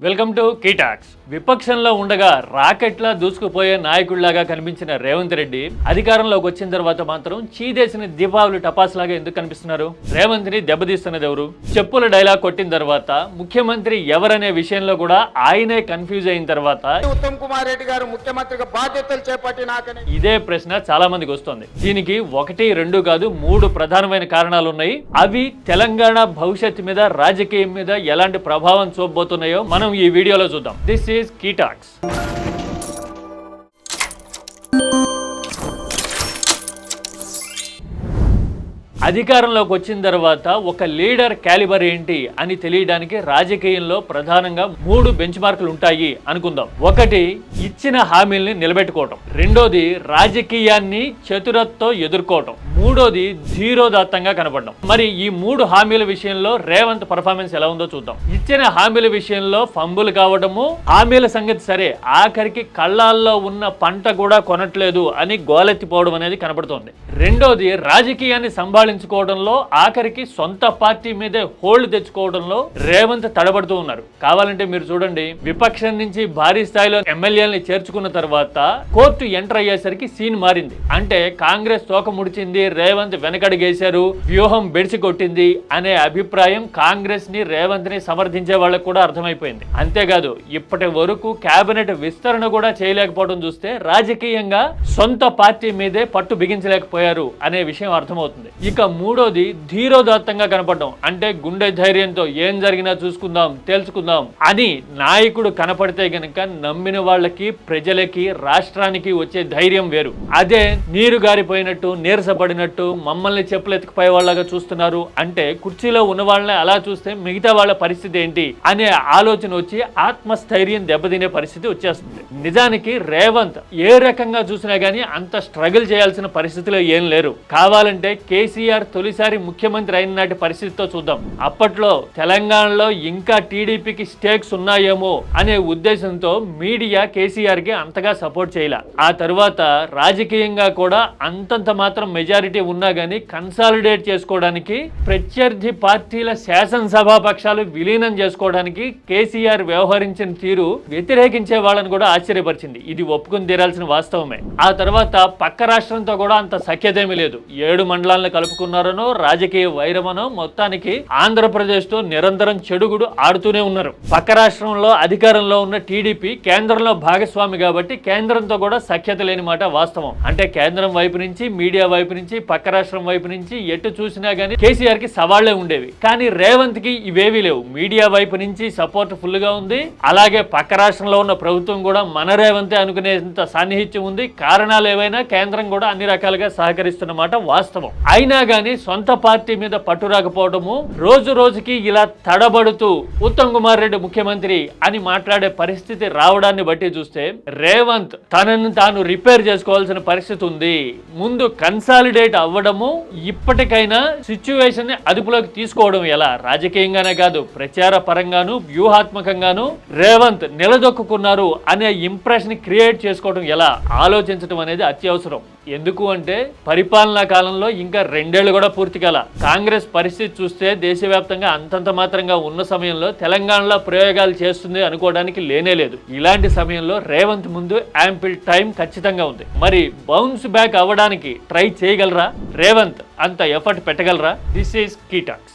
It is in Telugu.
Welcome to కీటాక్స్. విపక్షంలో ఉండగా రాకెట్లా దూసుకుపోయే నాయకుడిలాగా కనిపించిన రేవంత్ రెడ్డి అధికారంలోకి వచ్చిన తర్వాత మాత్రం చీదేసిన దీపావళి టపాసులాగా ఎందుకు కనిపిస్తున్నారు? రేవంత్ ని దెబ్బతీస్తున్నది ఎవరు? చెప్పుల డైలాగ్ కొట్టిన తర్వాత ముఖ్యమంత్రి ఎవరనే విషయంలో కూడా ఆయనే కన్ఫ్యూజ్ అయిన తర్వాత ఉత్తమ్ కుమార్ రెడ్డి గారు ముఖ్యమంత్రిగా బాధ్యతలు చేపట్టినాకనే ఇదే ప్రశ్న చాలా మందికి వస్తుంది. దీనికి 1, 2 కాదు 3 ప్రధానమైన కారణాలు ఉన్నాయి. అవి తెలంగాణ భవిష్యత్తు మీద, రాజకీయం మీద ఎలాంటి ప్రభావం చూపబోతున్నాయో మనం ఈ వీడియోలో చూద్దాం. This is KTalks. అధికారంలోకి వచ్చిన తర్వాత ఒక లీడర్ క్యాలిబర్ ఏంటి అని తెలియడానికి రాజకీయంలో ప్రధానంగా 3 బెంచ్ మార్కులు ఉంటాయి అనుకుందాం. ఒకటి, ఇచ్చిన హామీల్ని నిలబెట్టుకోవటం. రెండోది, రాజకీయాన్ని చతురతతో ఎదుర్కోవటం. మూడోది, ధీరోదాత్తంగా కనపడడం. మరి ఈ 3 హామీల విషయంలో రేవంత్ పర్ఫార్మెన్స్ ఎలా ఉందో చూద్దాం. ఇచ్చిన హామీల విషయంలో ఫంబులు కావడము, హామీల సంగతి సరే, ఆఖరికి కళ్ళాల్లో ఉన్న పంట కూడా కొనట్లేదు అని గోలెత్తిపోవడం అనేది కనపడుతోంది. రెండోది, రాజకీయాన్ని సంభాళించుకోవడంలో, ఆఖరికి సొంత పార్టీ మీదే హోల్డ్ తెచ్చుకోవడంలో రేవంత్ తడబడుతూ ఉన్నారు. కావాలంటే మీరు చూడండి, విపక్షం నుంచి భారీ స్థాయిలో ఎమ్మెల్యేలని చేర్చుకున్న తర్వాత కోర్టు ఎంటర్ అయ్యేసరికి సీన్ మారింది. అంటే కాంగ్రెస్ తోక ముడిచింది, రేవంత్ వెనకడుగేశారు, వ్యూహం బెడిసి కొట్టింది అనే అభిప్రాయం కాంగ్రెస్ ని, రేవంత్ ని సమర్థించే వాళ్ళకు కూడా అర్థమైపోయింది. అంతేకాదు, ఇప్పటి వరకు కేబినెట్ విస్తరణ కూడా చేయలేకపోవడం చూస్తే రాజకీయంగా సొంత పార్టీ మీదే పట్టు బిగించలేకపోయారు అనే విషయం అర్థమవుతుంది. ఇక మూడోది, ధీరోదాత్తంగా కనపడడం. అంటే గుండె ధైర్యంతో ఏం జరిగినా చూసుకుందాం, తెలుసుకుందాం అని నాయకుడు కనపడితే గనక నమ్మిన వాళ్ళకి, ప్రజలకి, రాష్ట్రానికి వచ్చే ధైర్యం వేరు. అదే నీరు గారిపోయినట్టు, నీరసపడినట్టు, మమ్మల్ని చెప్పులెత్తుకుపోయే వాళ్ళగా చూస్తున్నారు అంటే, కుర్చీలో ఉన్న వాళ్ళని అలా చూస్తే మిగతా వాళ్ళ పరిస్థితి ఏంటి అనే ఆలోచన వచ్చి ఆత్మస్థైర్యం దెబ్బతినే పరిస్థితి వచ్చేస్తుంది. నిజానికి రేవంత్ ఏ రకంగా చూసినా గానీ అంత స్ట్రగుల్ చేయాల్సిన పరిస్థితిలో ఏం లేరు. కావాలంటే కేసీఆర్ తొలిసారి ముఖ్యమంత్రి అయిన నాటి పరిస్థితితో చూద్దాం. అప్పట్లో తెలంగాణలో ఇంకా టీడీపీకి స్టేక్స్ ఉన్నాయేమో అనే ఉద్దేశంతో మీడియా కేసీఆర్ కి అంతగా సపోర్ట్ చేయలే. ఆ తర్వాత రాజకీయంగా కూడా అంతంత మాత్రం మెజారిటీ ఉన్నా గానీ కన్సాలిడేట్ చేసుకోవడానికి, ప్రత్యర్థి పార్టీల శాసనసభా పక్షాలు విలీనం చేసుకోవడానికి కేసీఆర్ వ్యవహరించిన తీరు వ్యతిరేకించే వాళ్ళని కూడా ఆశ్చర్యపరిచింది. ఇది ఒప్పుకుని తీరాల్సిన వాస్తవమే. ఆ తర్వాత పక్క రాష్ట్రంతో కూడా అంత సఖ్యతేమీ లేదు. 7 మండలాలను కలుపుకున్నారనో, రాజకీయ వైరమనో, మొత్తానికి ఆంధ్రప్రదేశ్ తో నిరంతరం చెడుగుడు ఆడుతూనే ఉన్నారు. పక్క రాష్ట్రంలో అధికారంలో ఉన్న టీడీపీ కేంద్రంలో భాగస్వామి కాబట్టి కేంద్రంతో కూడా సఖ్యత లేని మాట వాస్తవం. అంటే కేంద్రం వైపు నుంచి, మీడియా వైపు నుంచి, పక్క రాష్ట్రం వైపు నుంచి ఎటు చూసినా గానీ కేసీఆర్ కి సవాళ్లే ఉండేవి. కానీ రేవంత్ కి ఇవేవీ లేవు. మీడియా వైపు నుంచి సపోర్ట్ ఫుల్ గా ఉంది. అలాగే పక్క రాష్ట్రంలో ఉన్న ప్రభుత్వం కూడా మన రేవంతే అనుకునేంత సాన్నిహిత్యం ఉంది. కారణాలు ఏవైనా కేంద్రం కూడా అన్ని రకాలుగా సహకరిస్తున్నమాట వాస్తవం. అయినా గానీ సొంత పార్టీ మీద పట్టు రాకపోవడము, రోజు రోజుకి ఇలా తడబడుతూ ఉత్తమ్ కుమార్ రెడ్డి ముఖ్యమంత్రి అని మాట్లాడే పరిస్థితి రావడాన్ని బట్టి చూస్తే రేవంత్ తనను తాను రిపేర్ చేసుకోవాల్సిన పరిస్థితి ఉంది. ముందు కన్సాలిడేట్ అవ్వడము, ఇప్పటికైనా సిచ్యువేషన్ ని అదుపులోకి తీసుకోవడం ఎలా, రాజకీయంగానే కాదు ప్రచార పరంగాను, వ్యూహాత్మకంగాను రేవంత్ నిలదొక్కున్నారు అనే ఇంప్రెషన్ క్రియేట్ చేసుకోవడం ఎలా ఆలోచించడం అనేది అత్యవసరం. ఎందుకు అంటే పరిపాలనా కాలంలో ఇంకా 2 ఏళ్లు కూడా పూర్తి కాల. కాంగ్రెస్ పరిస్థితి చూస్తే దేశవ్యాప్తంగా అంతంత మాత్రంగా ఉన్న సమయంలో తెలంగాణలో ప్రయోగాలు చేస్తుంది అనుకోవడానికి లేనే లేదు. ఇలాంటి సమయంలో రేవంత్ ముందు యాంపిల్ టైం ఖచ్చితంగా ఉంది. మరి బౌన్స్ బ్యాక్ అవ్వడానికి ట్రై చేయగలరా రేవంత్? అంత ఎఫర్ట్ పెట్టగలరా? This is కీటాక్స్.